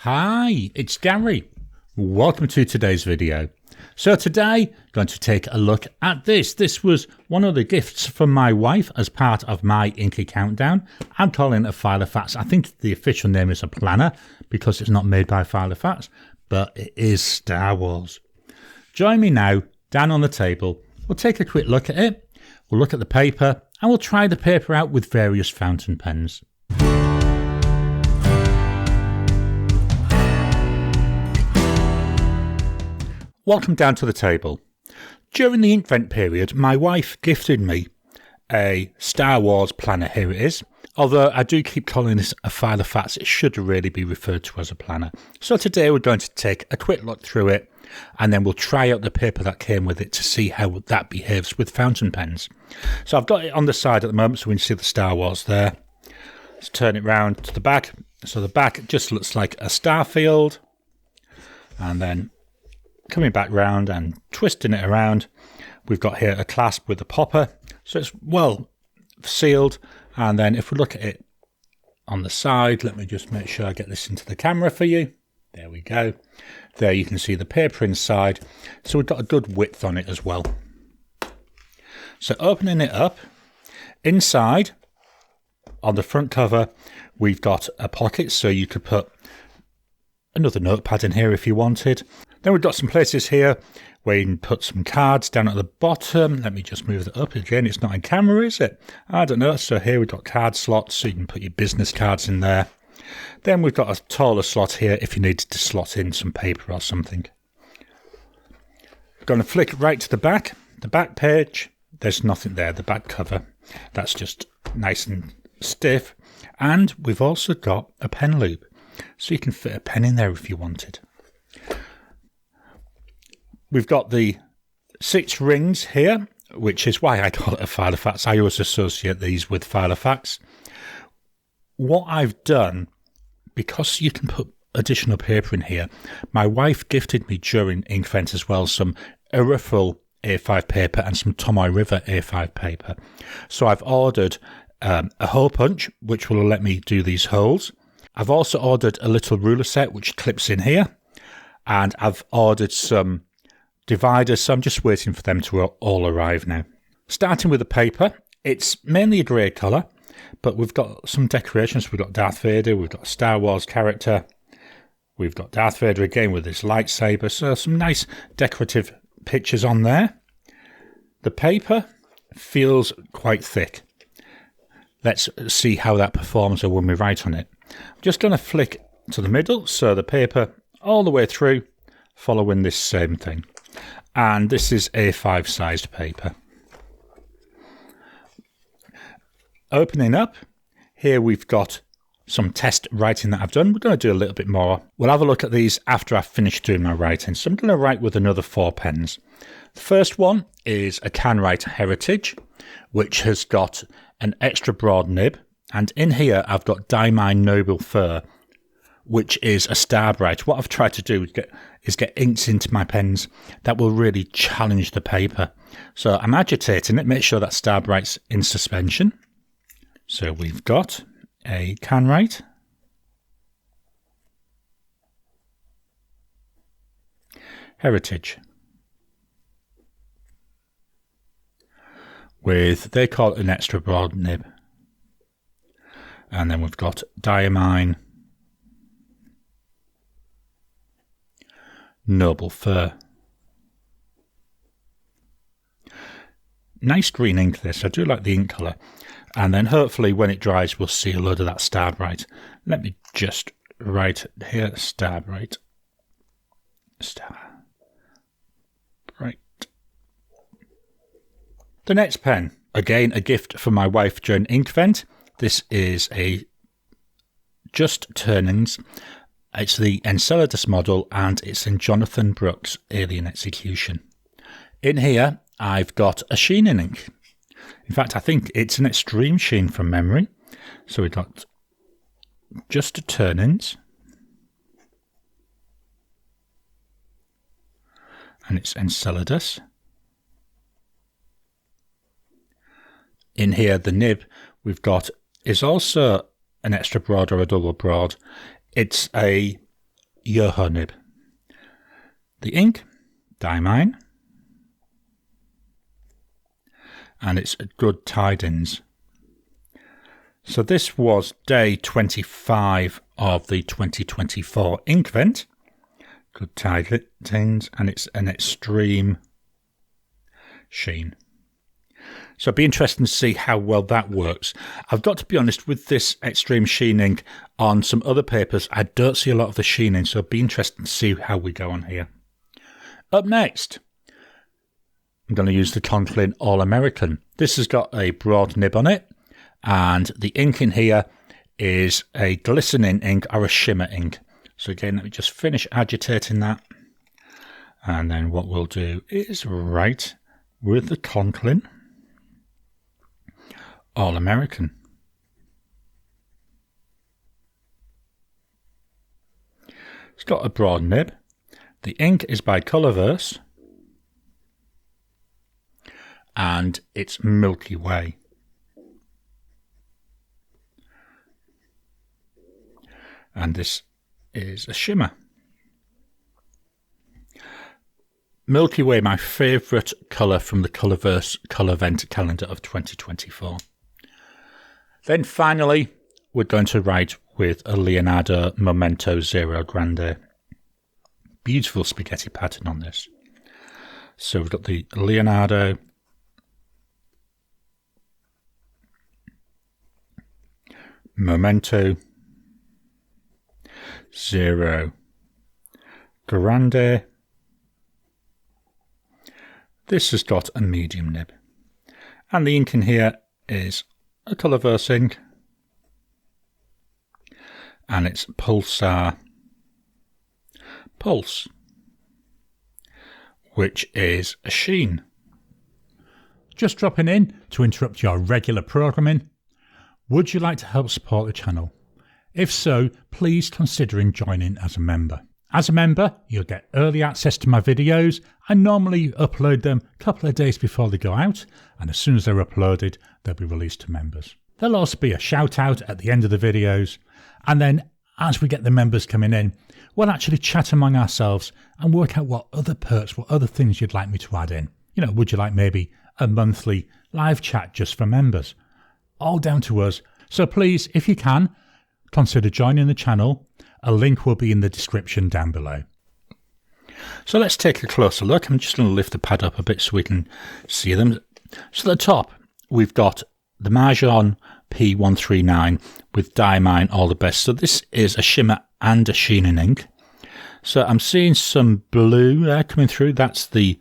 Hi, it's Gary. Welcome to today's video. So today, I'm going to take a look at this. This was one of the gifts from my wife as part of My Inky Countdown. I'm calling it a Filofax. I think the official name is a planner because it's not made by Filofax, but it is Star Wars. Join me now, down on the table. We'll take a quick look at it. We'll look at the paper and we'll try the paper out with various fountain pens. Welcome down to the table. During the Inkvent period, my wife gifted me a Star Wars planner. Here it is. Although I do keep calling this a Filofax, it should really be referred to as a planner. So today we're going to take a quick look through it and then we'll try out the paper that came with it to see how that behaves with fountain pens. So I've got it on the side at the moment so we can see the Star Wars there. Let's turn it round to the back. So the back just looks like a star field, and then coming back round and twisting it around, we've got here a clasp with a popper, so it's well sealed. And then if we look at it on the side, let me just make sure I get this into the camera for you. There we go. There you can see the paper inside, so we've got a good width on it as well. So opening it up, inside on the front cover we've got a pocket, so you could put another notepad in here if you wanted. Then we've got some places here where you can put some cards down at the bottom. Let me just move that up again. It's not in camera, is it? I don't know. So here we've got card slots, so you can put your business cards in there. Then we've got a taller slot here if you needed to slot in some paper or something. I'm going to flick right to the back page. There's nothing there, the back cover. That's just nice and stiff. And we've also got a pen loop, so you can fit a pen in there if you wanted. We've got the 6 rings here, which is why I call it a Filofax. I always associate these with Filofax. What I've done, because you can put additional paper in here, my wife gifted me during Inkvent as well some Irrefull A5 paper and some Tomoe River A5 paper. So I've ordered a hole punch, which will let me do these holes. I've also ordered a little ruler set, which clips in here. And I've ordered some dividers, so I'm just waiting for them to all arrive now. Starting with the paper, it's mainly a grey colour, but we've got some decorations. We've got Darth Vader, we've got a Star Wars character, we've got Darth Vader again with his lightsaber, so some nice decorative pictures on there. The paper feels quite thick. Let's see how that performs when we write on it. I'm just going to flick to the middle, so the paper all the way through, following this same thing. And this is A5 sized paper. Opening up, here we've got some test writing that I've done. We're going to do a little bit more. We'll have a look at these after I've finished doing my writing. So I'm going to write with another 4 pens. The first one is a CanWrite Heritage, which has got an extra broad nib. And in here I've got Diamine Noble Fur, which is a star bright. What I've tried to do is get inks into my pens that will really challenge the paper. So I'm agitating it, make sure that star bright's in suspension. So we've got a CanWrite Heritage with, they call it an extra broad nib. And then we've got Diamine Noble Fur. Nice green ink this. I do like the ink colour. And then hopefully when it dries we'll see a load of that star bright. Let me just write here, star bright. Star bright. The next pen, again a gift from my wife during Inkvent. This is a Just Turnings. It's the Enceladus model and it's in Jonathan Brooks' Alien Execution. In here, I've got a sheen in ink. In fact, I think it's an extreme sheen from memory. So we've got Just Turnings. And it's Enceladus. In here, the nib we've got is also an extra broad or a double broad. It's a Yoho nib. The ink, Diamine. And it's Good Tidings. So this was day 25 of the 2024 ink event. Good Tidings, and it's an extreme sheen. So it'd be interesting to see how well that works. I've got to be honest, with this extreme sheen ink on some other papers, I don't see a lot of the sheening, so it'd be interesting to see how we go on here. Up next, I'm going to use the Conklin All-American. This has got a broad nib on it, and the ink in here is a glistening ink or a shimmer ink. So again, let me just finish agitating that. And then what we'll do is write with the Conklin All-American. It's got a broad nib. The ink is by Colorverse. And it's Milky Way. And this is a shimmer. Milky Way, my favourite colour from the Colorverse Colour Event calendar of 2024. Then finally, we're going to write with a Leonardo Momento Zero Grande. Beautiful spaghetti pattern on this. So we've got the Leonardo Momento Zero Grande. This has got a medium nib. And the ink in here is a Colorverse ink. And it's Pulsar Pulse, which is a sheen. Just dropping in to interrupt your regular programming. Would you like to help support the channel? If so, please consider joining as a member. As a member, you'll get early access to my videos. I normally upload them a couple of days before they go out, and as soon as they're uploaded, they'll be released to members. There'll also be a shout out at the end of the videos, and then as we get the members coming in, we'll actually chat among ourselves and work out what other perks, what other things you'd like me to add in. You know, would you like maybe a monthly live chat just for members? All down to us. So please, if you can, consider joining the channel. A link will be in the description down below. So let's take a closer look. I'm just going to lift the pad up a bit so we can see them. So at the top, we've got the Mastodon P139 with Diamine All the Best. So this is a shimmer and a sheening ink. So I'm seeing some blue there coming through. That's the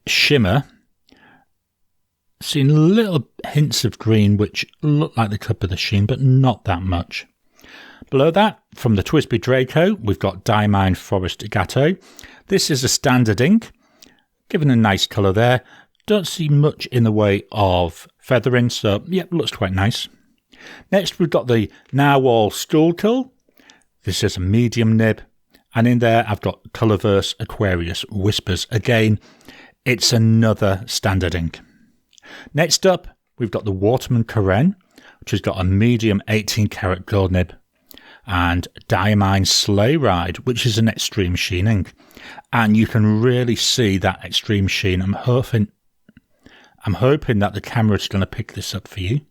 shimmer. Seeing little hints of green, which look like they could be the sheen, but not that much. Below that, from the Twisby Draco, we've got Diamine Forest Gatto. This is a standard ink, given a nice colour there. Don't see much in the way of feathering, so yeah, looks quite nice. Next, we've got the Narwhal Stuhlkel. This is a medium nib. And in there, I've got Colorverse Aquarius Whispers. Again, it's another standard ink. Next up, we've got the Waterman Karen, which has got a medium 18 karat gold nib. And Diamine Sleigh Ride, which is an extreme sheen ink. And you can really see that extreme sheen. I'm hoping that the camera is going to pick this up for you.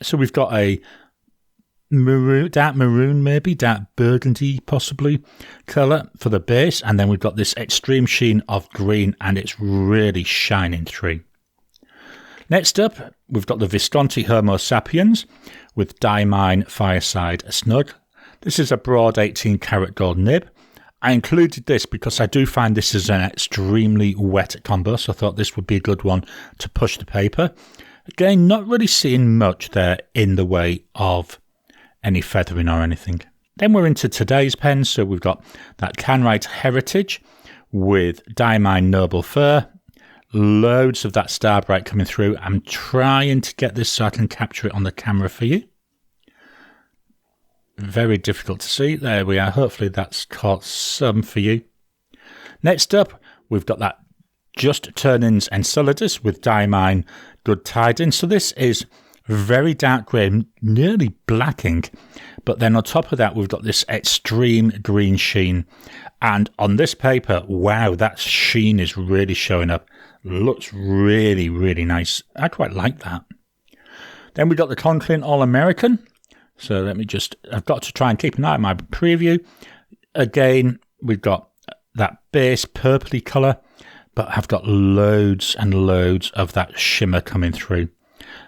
So we've got a maroon, dark maroon, maybe dark burgundy, possibly colour for the base, and then we've got this extreme sheen of green, and it's really shining through. Next up, we've got the Visconti Homo Sapiens with Diamine Fireside Snug. This is a broad 18 karat gold nib. I included this because I do find this is an extremely wet combo, so I thought this would be a good one to push the paper. Again, not really seeing much there in the way of any feathering or anything. Then we're into today's pens, so we've got that Canwright Heritage with Diamine Noble Fur. Loads of that Starbright coming through. I'm trying to get this so I can capture it on the camera for you. Very difficult to see. There we are. Hopefully that's caught some for you. Next up, we've got that Just Turnins Enceladus with Diamine Good Tidings. So this is very dark grey, nearly black ink. But then on top of that, we've got this extreme green sheen. And on this paper, wow, that sheen is really showing up. Looks really, really nice. I quite like that. Then we've got the Conklin All-American. So let me just, I've got to try and keep an eye on my preview. Again, we've got that base purpley colour, but I've got loads and loads of that shimmer coming through.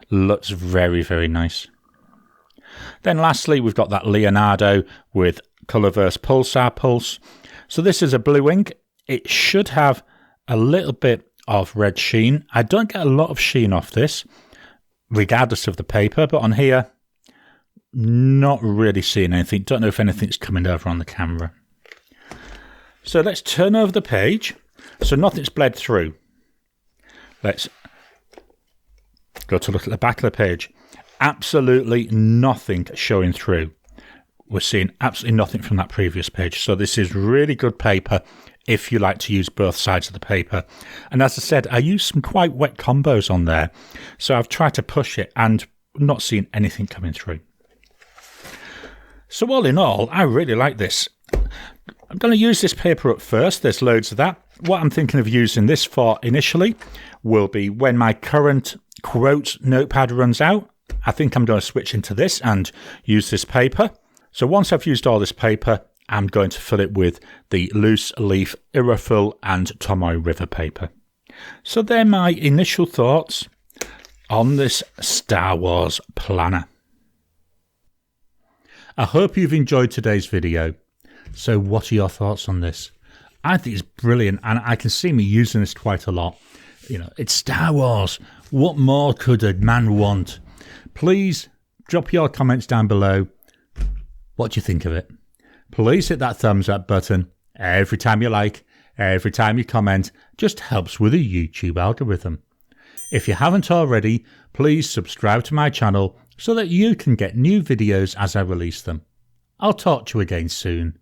Looks very, very nice. Then lastly, we've got that Leonardo with Colourverse Pulsar Pulse. So this is a blue ink. It should have a little bit of red sheen. I don't get a lot of sheen off this, regardless of the paper, but on here, not really seeing anything. Don't know if anything's coming over on the camera. So let's turn over the page. So nothing's bled through. Let's go to look at the back of the page. Absolutely nothing showing through. We're seeing absolutely nothing from that previous page. So this is really good paper if you like to use both sides of the paper. And as I said, I used some quite wet combos on there. So I've tried to push it and not seeing anything coming through. So all in all, I really like this. I'm going to use this paper up first. There's loads of that. What I'm thinking of using this for initially will be when my current quote notepad runs out. I think I'm going to switch into this and use this paper. So once I've used all this paper, I'm going to fill it with the loose leaf Irrefill and Tomoe River paper. So they're my initial thoughts on this Star Wars planner. I hope you've enjoyed today's video. So what are your thoughts on this? I think it's brilliant, and I can see me using this quite a lot. You know, it's Star Wars. What more could a man want? Please drop your comments down below. What do you think of it? Please hit that thumbs up button. Every time you like, every time you comment, just helps with the YouTube algorithm. If you haven't already, please subscribe to my channel so that you can get new videos as I release them. I'll talk to you again soon.